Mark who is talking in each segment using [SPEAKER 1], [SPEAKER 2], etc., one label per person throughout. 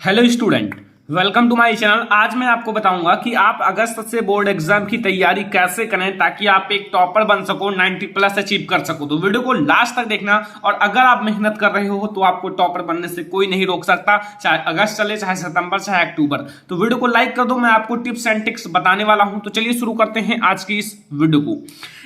[SPEAKER 1] Hello student, welcome to my channel. आज मैं आपको बताऊंगा कि आप अगस्त से बोर्ड एग्जाम की तैयारी कैसे करें ताकि आप एक टॉपर बन सको, 90 प्लस अचीव कर सको। तो वीडियो को लास्ट तक देखना, और अगर आप मेहनत कर रहे हो तो आपको टॉपर बनने से कोई नहीं रोक सकता, चाहे अगस्त चले, चाहे सितंबर, चाहे अक्टूबर। तो वीडियो को लाइक कर दो, मैं आपको टिप्स एंड ट्रिक्स बताने वाला हूं। तो चलिए शुरू करते हैं आज की इस वीडियो को।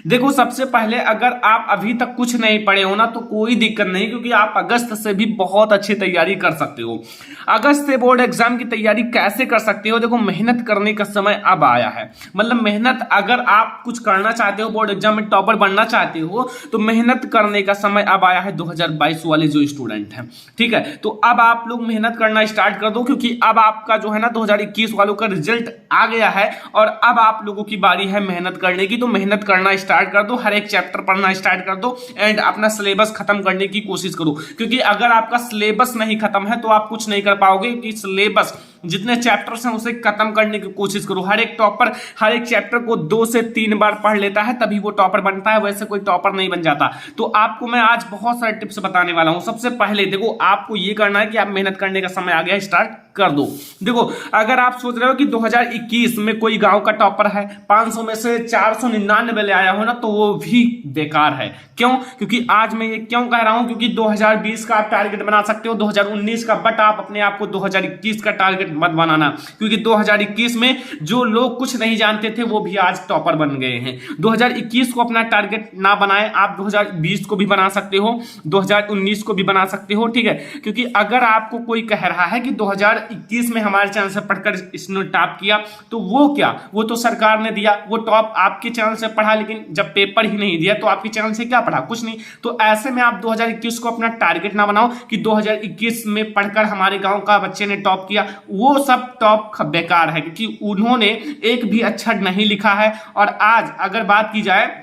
[SPEAKER 1] देखो, सबसे पहले अगर आप अभी तक कुछ नहीं पढ़े हो ना तो कोई दिक्कत नहीं, क्योंकि आप अगस्त से भी बहुत अच्छी तैयारी कर सकते हो। अगस्त से बोर्ड एग्जाम की तैयारी कैसे कर सकते हो? देखो, मेहनत करने का समय अब आया है। मतलब मेहनत, अगर आप कुछ करना चाहते हो, बोर्ड एग्जाम में टॉपर बनना चाहते हो, तो मेहनत करने का समय अब आया है 2022 वाले जो स्टूडेंट हैं। ठीक है, तो अब आप लोग मेहनत करना स्टार्ट कर दो, क्योंकि अब आपका जो है ना 2021 वालों का रिजल्ट आ गया है और अब आप लोगों की बारी है मेहनत करने की। तो मेहनत करना स्टार्ट कर दो, हर एक चैप्टर पढ़ना स्टार्ट कर दो एंड अपना सिलेबस खत्म करने की कोशिश करो, क्योंकि अगर आपका सिलेबस नहीं खत्म है तो आप कुछ नहीं कर पाओगे। कि सिलेबस जितने चैप्टर्स हैं उसे खत्म करने की कोशिश करो। हर एक टॉपर हर एक चैप्टर को 2 से 3 बार पढ़ लेता है, तभी वो टॉपर बनता है, वैसे कोई टॉपर नहीं बन जाता। तो आपको मैं आज बहुत सारे टिप्स बताने वाला हूं। सबसे पहले देखो, आपको ये करना है कि आप मेहनत करने का समय आ गया, स्टार्ट कर दो। देखो, अगर आप सोच रहे हो कि 2021 में कोई गांव का टॉपर है, 500 में से 499 ले आया हो ना, तो वो भी बेकार है। क्यों? क्योंकि आज मैं ये क्यों कह रहा हूं, क्योंकि 2020 का आप टारगेट बना सकते हो, 2019 का, बट आप अपने आप को 2021 का टारगेट मत बनाना, क्योंकि 2021 में जो लोग कुछ नहीं जानते थे वो भी आज टॉपर बन गए हैं। 2021 को अपना टारगेट ना बनाएं, आप 2020 को भी बना सकते हो, 2019 को भी बना सकते हो। ठीक है, क्योंकि अगर आपको कोई कह रहा है कि 2021 में हमारे चैनल से पढ़कर इसने टॉप किया, तो वो क्या, वो तो सरकार ने दिया, वो टॉप आपके चैनल से पढ़ा, लेकिन जब पेपर ही नहीं दिया तो आपके चैनल से क्या पढ़ा? कुछ नहीं। तो ऐसे में आप 2021 को अपना टारगेट ना बनाओ कि 2021 में पढ़कर हमारे गांव का बच्चे ने टॉप किया। वो सब टॉप बेकार है, क्योंकि उन्होंने एक भी अक्षर नहीं लिखा है। और आज अगर बात की जाए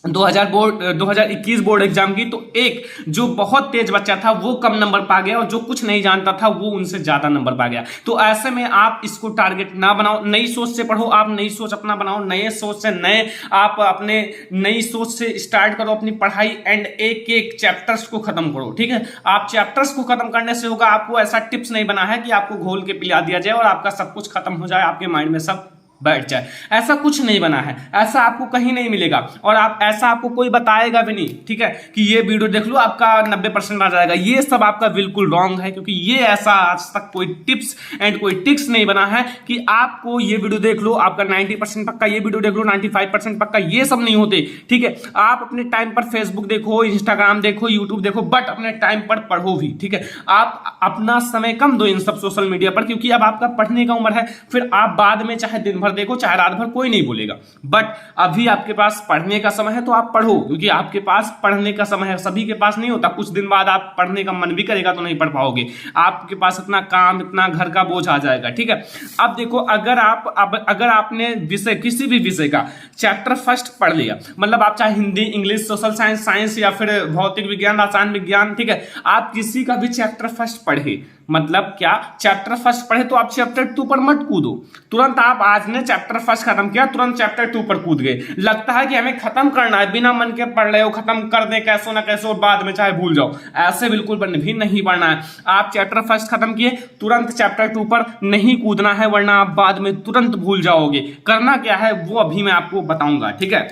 [SPEAKER 1] 2021 बोर्ड एग्जाम की, तो एक जो बहुत तेज बच्चा था वो कम नंबर पा गया, और जो कुछ नहीं जानता था वो उनसे ज्यादा नंबर पा गया। तो ऐसे में आप इसको टारगेट ना बनाओ, नई सोच से पढ़ो। आप नई सोच अपना बनाओ, नए सोच से आप अपने नई सोच से स्टार्ट करो अपनी पढ़ाई एंड एक एक चैप्टर्स को खत्म करो। ठीक है, आप चैप्टर्स को खत्म करने से होगा। आपको ऐसा टिप्स नहीं बना है कि आपको घोल के पिला दिया जाए और आपका सब कुछ खत्म हो जाए, आपके माइंड में सब बैठ जाए। ऐसा कुछ नहीं बना है, ऐसा आपको कहीं नहीं मिलेगा, और ऐसा आपको कोई बताएगा भी नहीं। ठीक है, कि ये वीडियो देख लो आपका 90% आ जाएगा, ये सब आपका बिल्कुल रॉन्ग है, क्योंकि ये ऐसा आज तक कोई टिप्स एंड कोई ट्रिक्स नहीं बना है कि आपको ये वीडियो देख लो आपका 90% पक्का, ये वीडियो देख लो 95% पक्का। ये सब नहीं होते। ठीक है, आप अपने टाइम पर फेसबुक देखो, इंस्टाग्राम देखो, यूट्यूब देखो, बट अपने टाइम पर पढ़ो भी। ठीक है, आप अपना समय कम दो इन सब सोशल मीडिया पर, क्योंकि अब आपका पढ़ने का उम्र है। फिर आप बाद में चाहे दिन भर देखो, चाहे रात भर, कोई नहीं बोलेगा, बट अभी आपके पास पढ़ने का समय है तो आप पढ़ो, क्योंकि आपके पास पढ़ने का समय है। सभी के पास नहीं होता। कुछ दिन बाद आप पढ़ने का मन भी करेगा तो नहीं पढ़ पाओगे, आपके पास इतना काम, इतना घर का बोझ आ जाएगा। ठीक है, अब देखो, अगर आपने विषय, किसी भी विषय का चैप्टर फर्स्ट पढ़ लिया, मतलब आप चाहे हिंदी, इंग्लिश, सोशल साइंस या फिर भौतिक विज्ञान, रसायन विज्ञान, ठीक है, आप किसी का भी चैप्टर फर्स्ट पढ़े, मतलब क्या, चैप्टर फर्स्ट पढ़े, तो आप चैप्टर 2 पर मत कूदो। तुरंत आप आज ने चैप्टर फर्स्ट खत्म किया, तुरंत चैप्टर 2 पर कूद गए। लगता है कि हमें खत्म करना है, बिना मन के पढ़ रहे हो, खत्म कर दें कैसो ना कैसो, बाद में चाहे भूल जाओ। ऐसे बिल्कुल भी नहीं पढ़ना है। आप चैप्टर फर्स्ट खत्म किए, तुरंत चैप्टर 2 पर नहीं कूदना है, वरना आप बाद में तुरंत भूल जाओगे। करना क्या है वो अभी मैं आपको बताऊंगा। ठीक है,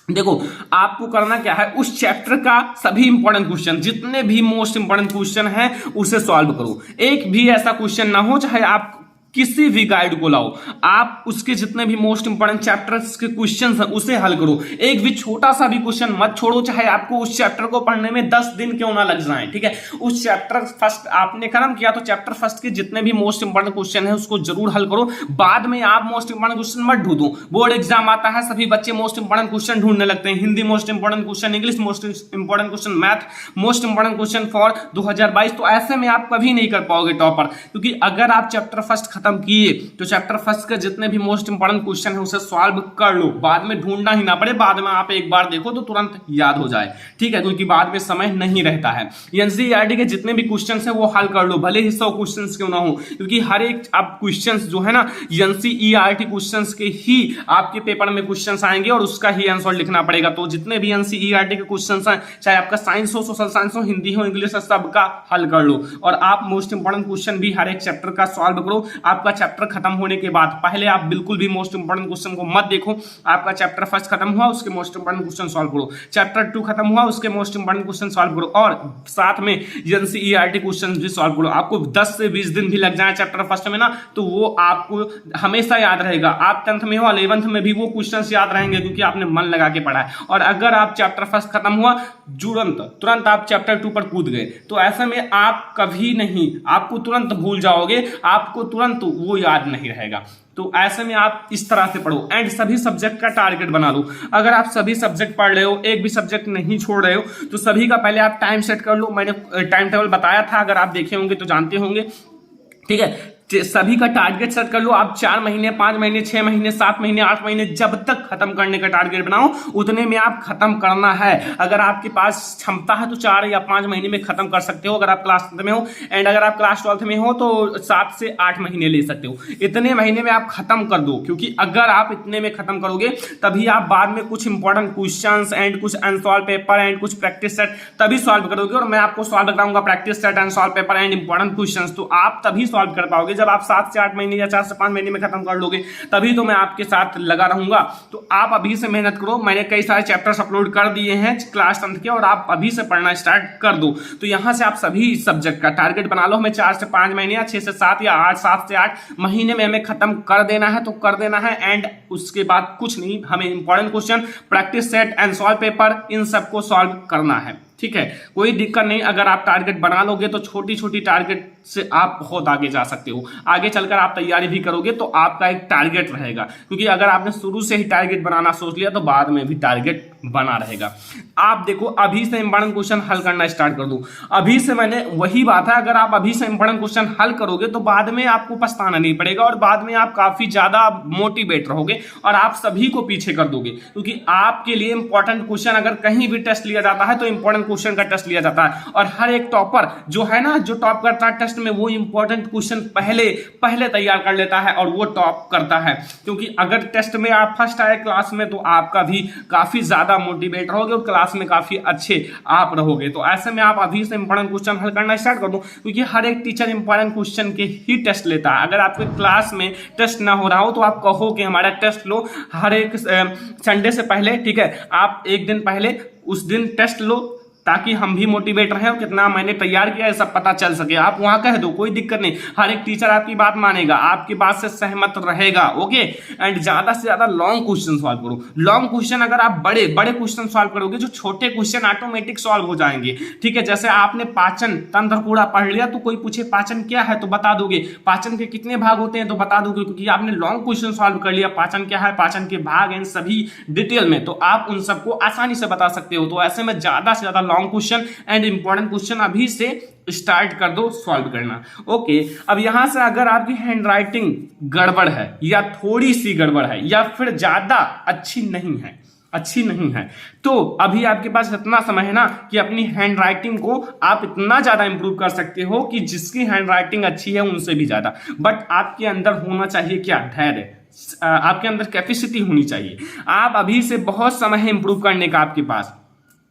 [SPEAKER 1] देखो, आपको करना क्या है, उस चैप्टर का सभी इंपॉर्टेंट क्वेश्चन, जितने भी मोस्ट इंपॉर्टेंट क्वेश्चन है उसे सॉल्व करो। एक भी ऐसा क्वेश्चन ना हो, चाहे आप किसी भी गाइड को लाओ, आप उसके जितने भी मोस्ट इंपॉर्टेंट चैप्टर्स के क्वेश्चंस हैं उसे हल करो। एक भी छोटा सा भी क्वेश्चन मत छोड़ो, चाहे आपको उस चैप्टर को पढ़ने में 10 दिन क्यों ना लग जाए। ठीक है, उस चैप्टर फर्स्ट आपने खत्म किया तो चैप्टर फर्स्ट के जितने भी मोस्ट इंपॉर्टेंट क्वेश्चन है उसको जरूर हल करो। बाद में आप मोस्ट इंपॉर्टेंट क्वेश्चन मत ढूंढो। बोर्ड एग्जाम आता है, सभी बच्चे मोस्ट इंपॉर्टेंट क्वेश्चन ढूंढने लगते हैं। Hindi most important question, English most important question, math most important question for 2022। तो ऐसे में आप कभी नहीं कर पाओगे टॉपर, क्योंकि अगर आप चैप्टर फर्स्ट खत्म खत्म किए तो चैप्टर फर्स्ट के जितने भी मोस्ट इंपॉर्टेंट क्वेश्चन है उसे सॉल्व कर लो, बाद में ढूंढना ही ना पड़े, बाद में आप एक बार देखो तो तुरंत याद हो जाए, ठीक है, क्योंकि बाद में समय नहीं रहता है। एनसीईआरटी के जितने भी क्वेश्चन है वो हल कर लो, भले ही 100 क्वेश्चन क्यों ना हो, क्योंकि हर एक अब क्वेश्चन जो है ना एनसीईआरटी क्वेश्चन के ही आपके पेपर में क्वेश्चन आएंगे और उसका ही आंसर लिखना पड़ेगा। तो जितने भी एनसीईआरटी के क्वेश्चन हैं, चाहे आपका साइंस हो, सोशल साइंस हो, हिंदी हो, इंग्लिश हो, सबका हल कर लो और आप मोस्ट इंपोर्टेंट क्वेश्चन भी हर एक चैप्टर का सॉल्व करो। आपका चैप्टर खत्म होने के बाद पहले आप बिल्कुल भी मोस्ट इंपोर्टेंट क्वेश्चन को मत देखो, आपका चैप्टर फर्स्ट खत्म हुआ उसके मोस्ट इंपोर्टेंट क्वेश्चन सॉल्व करो, चैप्टर 2 खत्म हुआ उसके मोस्ट इंपोर्टेंट क्वेश्चन सॉल्व करो और साथ में एनसीईआरटी क्वेश्चन भी सॉल्व करो। आपको 10 से 20 दिन भी लग जाए चैप्टर फर्स्ट में ना, तो वो आपको हमेशा याद रहेगा। आप 10th में हो, 11th में भी वो क्वेश्चंस याद रहेंगे क्योंकि आपने मन लगा के पढ़ा है। और अगर आप चैप्टर फर्स्ट खत्म हुआ तुरंत आप चैप्टर 2 पर कूद गए तो ऐसे में आप कभी नहीं, आपको तुरंत भूल जाओगे, आपको तुरंत वो याद नहीं रहेगा। तो ऐसे में आप इस तरह से पढ़ो एंड सभी सब्जेक्ट का टारगेट बना लो। अगर आप सभी सब्जेक्ट पढ़ रहे हो, एक भी सब्जेक्ट नहीं छोड़ रहे हो, तो सभी का पहले आप टाइम सेट कर लो। मैंने टाइम टेबल बताया था, अगर आप देखे होंगे तो जानते होंगे, ठीक है। सभी का टारगेट सेट कर लो। आप 4 महीने, 5 महीने, 6 महीने, 7 महीने, 8 महीने, जब तक खत्म करने का टारगेट बनाओ उतने में आप खत्म करना है। अगर आपके पास क्षमता है तो 4 या 5 महीने में खत्म कर सकते हो अगर आप क्लास 10th में हो, एंड अगर आप क्लास 12th में हो तो 7 से 8 महीने ले सकते हो। इतने महीने में आप खत्म कर दो, क्योंकि अगर आप इतने में खत्म करोगे तभी आप बाद में कुछ इंपॉर्टेंट क्वेश्चंस एंड कुछ अनसॉल्व पेपर एंड कुछ प्रैक्टिस सेट तभी सॉल्व करोगे। और मैं आपको सॉल्व कराऊंगा practice set, unsolved paper and important questions, तो आप तभी सॉल्व कर पाओगे जब आप 7 से 8 महीने या 4 से 5 महीने में खत्म कर लोगे, तभी तो मैं आपके साथ लगा रहूंगा। तो आप अभी से मेहनत करो। मैंने कई सारे चैप्टर्स अपलोड कर दिए हैं क्लास 10th के और आप अभी से पढ़ना स्टार्ट कर दो। तो यहां से आप सभी सब्जेक्ट का टारगेट बना लो। हमें 4 से 5 महीने या 6 से 7 या 7 से 8 महीने में हमें खत्म कर देना है, तो कर देना है। एंड उसके बाद कुछ नहीं, हमें important question, practice set and solve paper, इन सबको सॉल्व करना है, ठीक है। कोई दिक्कत नहीं, अगर आप टारगेट बना लोगे तो छोटी छोटी टारगेट से आप बहुत आगे जा सकते हो। आगे चलकर आप तैयारी भी करोगे तो आपका एक टारगेट रहेगा, क्योंकि अगर आपने शुरू से ही टारगेट बनाना सोच लिया तो बाद में भी टारगेट बना रहेगा। आप देखो, अभी से इंपॉर्टेंट क्वेश्चन हल करना स्टार्ट कर दो। अभी से, मैंने वही बात है, अगर आप अभी से इंपॉर्टेंट क्वेश्चन हल करोगे तो बाद में आपको पछताना नहीं पड़ेगा और बाद में आप काफी ज्यादा मोटिवेट रहोगे और आप सभी को पीछे कर दोगे। क्योंकि आपके लिए इंपॉर्टेंट क्वेश्चन अगर कहीं भी टेस्ट लिया जाता है तो इंपॉर्टेंट क्वेश्चन का टेस्ट लिया जाता है, और हर एक टॉपर जो है ना, जो टॉप करता है टेस्ट में, वो इंपॉर्टेंट क्वेश्चन पहले तैयार कर लेता है और वो टॉप करता है। क्योंकि अगर टेस्ट में आप फर्स्ट आए क्लास में तो आपका भी काफी ज्यादा मोटिवेट रहोगे और क्लास में काफी अच्छे आप रहोगे। तो ऐसे में आप अभी से इंपॉर्टेंट क्वेश्चन हल करना स्टार्ट कर दो, क्योंकि हर एक टीचर इंपॉर्टेंट क्वेश्चन के ही टेस्ट लेता है। अगर आपके क्लास में टेस्ट ना हो रहा हो तो आप कहो कि हमारा टेस्ट लो, हर एक संडे से पहले, ठीक है, आप एक दिन पहले उस दिन टेस्ट लो, ताकि हम भी मोटिवेट रहें और कितना मैंने तैयार किया है सब पता चल सके। आप वहां कह दो, कोई दिक्कत नहीं, हर एक टीचर आपकी बात मानेगा, आपकी बात से सहमत रहेगा, ओके। एंड ज्यादा से ज्यादा लॉन्ग क्वेश्चन सॉल्व करो। लॉन्ग क्वेश्चन अगर आप बड़े बड़े क्वेश्चन सॉल्व करोगे, जो छोटे क्वेश्चन ऑटोमेटिक सॉल्व हो जाएंगे, ठीक है। जैसे आपने पाचन तंत्र पूरा पढ़ लिया, तो कोई पूछे पाचन क्या है तो बता दोगे, पाचन के कितने भाग होते हैं तो बता दोगे, क्योंकि आपने लॉन्ग क्वेश्चन सॉल्व कर लिया, पाचन क्या है, पाचन के भाग एंड सभी डिटेल में, तो आप उन सबको आसानी से बता सकते हो। तो ऐसे में ज्यादा से ज्यादा long question and important question अभी से स्टार्ट कर दो सॉल्व करना, ओके। अब यहां से अगर आपकी हैंडराइटिंग गड़बड़ है या थोड़ी सी गड़बड़ है या फिर ज्यादा अच्छी नहीं है, तो अभी आपके पास इतना समय है ना कि अपनी हैंडराइटिंग को आप इतना ज्यादा इंप्रूव कर सकते हो कि जिसकी हैंडराइटिंग अच्छी है उनसे भी ज्यादा। बट आपके अंदर होना चाहिए क्या, धैर्य, आपके अंदर कैपेसिटी होनी चाहिए। आप अभी से बहुत समय है इंप्रूव करने का, आपके पास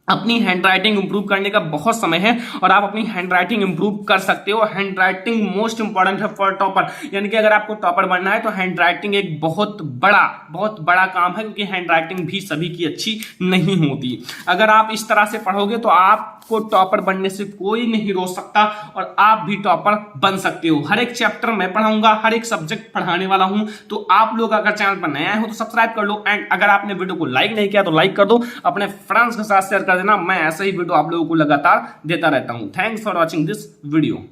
[SPEAKER 1] अपनी हैंडराइटिंग इंप्रूव करने का बहुत समय है और आप अपनी हैंडराइटिंग इंप्रूव कर सकते हो। हैंडराइटिंग मोस्ट इंपॉर्टेंट है फॉर टॉपर, यानी कि अगर आपको टॉपर बनना है तो हैंडराइटिंग एक बहुत बड़ा काम है, क्योंकि हैंडराइटिंग भी सभी की अच्छी नहीं होती। अगर आप इस तरह से पढ़ोगे तो आपको टॉपर बनने से कोई नहीं रोक सकता और आप भी टॉपर बन सकते हो। हर एक चैप्टर मैं पढ़ाऊंगा, हर एक सब्जेक्ट पढ़ाने वाला हूं, तो आप लोग अगर चैनल पर नए आए हो तो सब्सक्राइब कर लो। एंड अगर आपने वीडियो को लाइक नहीं किया तो लाइक कर दो, अपने फ्रेंड्स के साथ शेयर कर देना। मैं ऐसे ही वीडियो आप लोगों को लगातार देता रहता हूं। Thanks for watching this video.